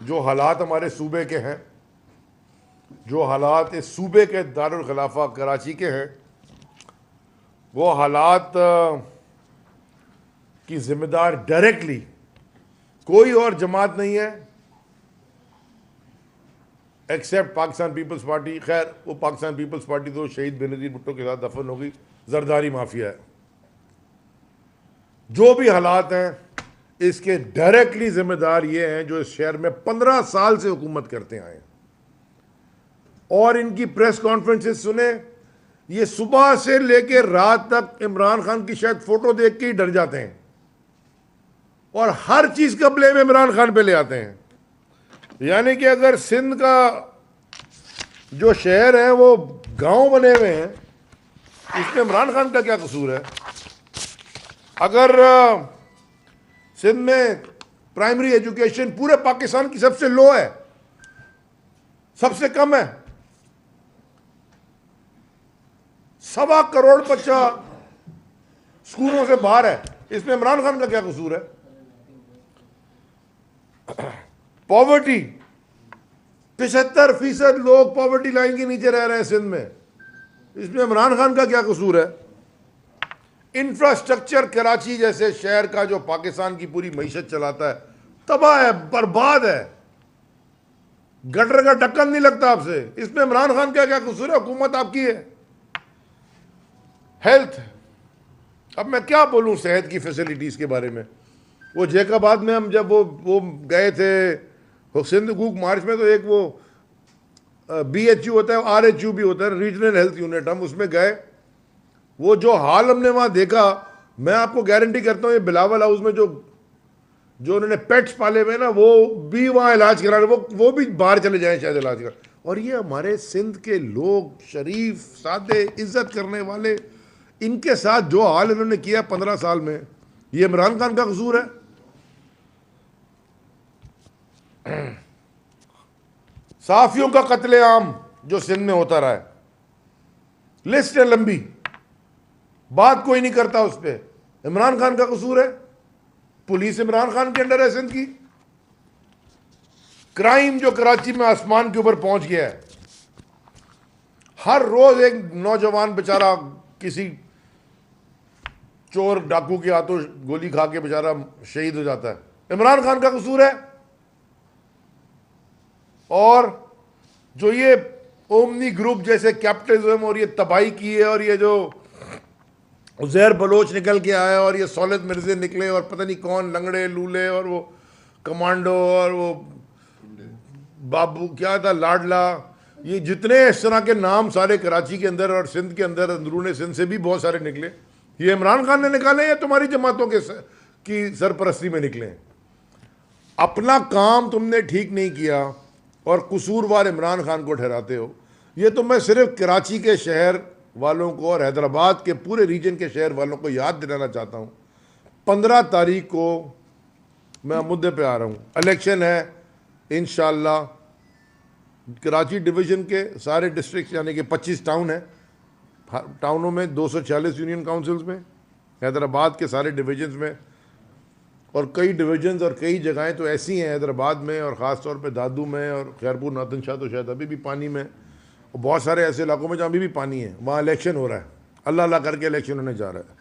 जो हालात हमारे सूबे के हैं, जो हालात इस सूबे के दारुल खिलाफा कराची के हैं, वो हालात की जिम्मेदार डायरेक्टली कोई और जमात नहीं है एक्सेप्ट पाकिस्तान पीपल्स पार्टी। खैर, वो पाकिस्तान पीपल्स पार्टी तो शहीद बेनज़ीर भुट्टो के साथ दफन हो गई, जरदारी माफिया है। जो भी हालात हैं, इसके डायरेक्टली जिम्मेदार ये हैं जो इस शहर में 15 साल से हुकूमत करते आए हैं। और इनकी प्रेस कॉन्फ्रेंसेस सुने, ये सुबह से लेकर रात तक इमरान खान की शायद फोटो देख के ही डर जाते हैं और हर चीज का ब्लेम इमरान खान पे ले आते हैं। यानी कि अगर सिंध का जो शहर है वो गांव बने हुए हैं, इसमें इमरान खान का क्या कसूर है? अगर सिंध में प्राइमरी एजुकेशन पूरे पाकिस्तान की सबसे लो है, सबसे कम है, 1.25 करोड़ बच्चा स्कूलों से बाहर है, इसमें इमरान खान का क्या कसूर है? पॉवर्टी, 75% लोग पॉवर्टी लाइन के नीचे रह रहे हैं सिंध में, इसमें इमरान खान का क्या कसूर है? इंफ्रास्ट्रक्चर कराची जैसे शहर का जो पाकिस्तान की पूरी मईशत चलाता है, तबाह है, बर्बाद है, गटर का ढक्कन नहीं लगता आपसे, इसमें इमरान खान का क्या कसूर है? हुकूमत आपकी है। हेल्थ, अब मैं क्या बोलूं सेहत की फैसिलिटीज के बारे में। वो जैकाबाद में हम जब वो गए थे सिंध हुकूक मार्च में, तो एक वो BHU होता है, RHU भी होता है, रीजनल हेल्थ यूनिट, हम उसमें गए। वो जो हाल हमने वहां देखा, मैं आपको गारंटी करता हूं ये बिलावल हाउस में जो उन्होंने पेट्स पाले हुए ना, वो भी वहां इलाज करा, वो भी बाहर चले जाएं शायद इलाज करा। और ये हमारे सिंध के लोग, शरीफ, सादे, इज्जत करने वाले, इनके साथ जो हाल इन्होंने किया 15 साल में, ये इमरान खान का कसूर है? साफियों का कत्लेआम जो सिंध में होता रहा है, लिस्ट है लंबी, बात कोई नहीं करता उस पर, इमरान खान का कसूर है? पुलिस इमरान खान के अंडर है सिंध की। क्राइम जो कराची में आसमान के ऊपर पहुंच गया है, हर रोज एक नौजवान बेचारा किसी चोर डाकू के हाथों गोली खा के बेचारा शहीद हो जाता है, इमरान खान का कसूर है? और जो ये ओमनी ग्रुप जैसे कैपिटलिज्म और ये तबाही की है, और ये जो उजैर बलोच निकल के आया और ये सौलत मिर्जे निकले और पता नहीं कौन लंगड़े लूले और वो कमांडो और वो बाबू क्या था लाडला, ये जितने इस तरह के नाम सारे कराची के अंदर और सिंध के अंदर, अंदरूनी सिंध से भी बहुत सारे निकले, ये इमरान खान ने निकाले या तुम्हारी जमातों की सरपरस्ती में निकले? अपना काम तुमने ठीक नहीं किया और कसूरवार इमरान खान को ठहराते हो। ये तो मैं सिर्फ कराची के शहर वालों को और हैदराबाद के पूरे रीजन के शहर वालों को याद दिलाना चाहता हूँ। 15 तारीख को मैं मुद्दे पे आ रहा हूँ, इलेक्शन है इंशाअल्लाह। कराची डिवीज़न के सारे डिस्ट्रिक्ट यानी कि 25 टाउन है, टाउनों में 246 यूनियन काउंसिल्स में, हैदराबाद के सारे डिवीजन्स में, और कई डिवीजन्स और कई जगहें तो ऐसी हैं हैदराबाद में और ख़ास तौर पे दादू में और खैरपुर नातन शाह तो शायद अभी भी पानी में, और बहुत सारे ऐसे इलाकों में जहाँ अभी भी पानी है, वहाँ इलेक्शन हो रहा है, अल्लाह अल्लाह करके इलेक्शन होने जा रहा है।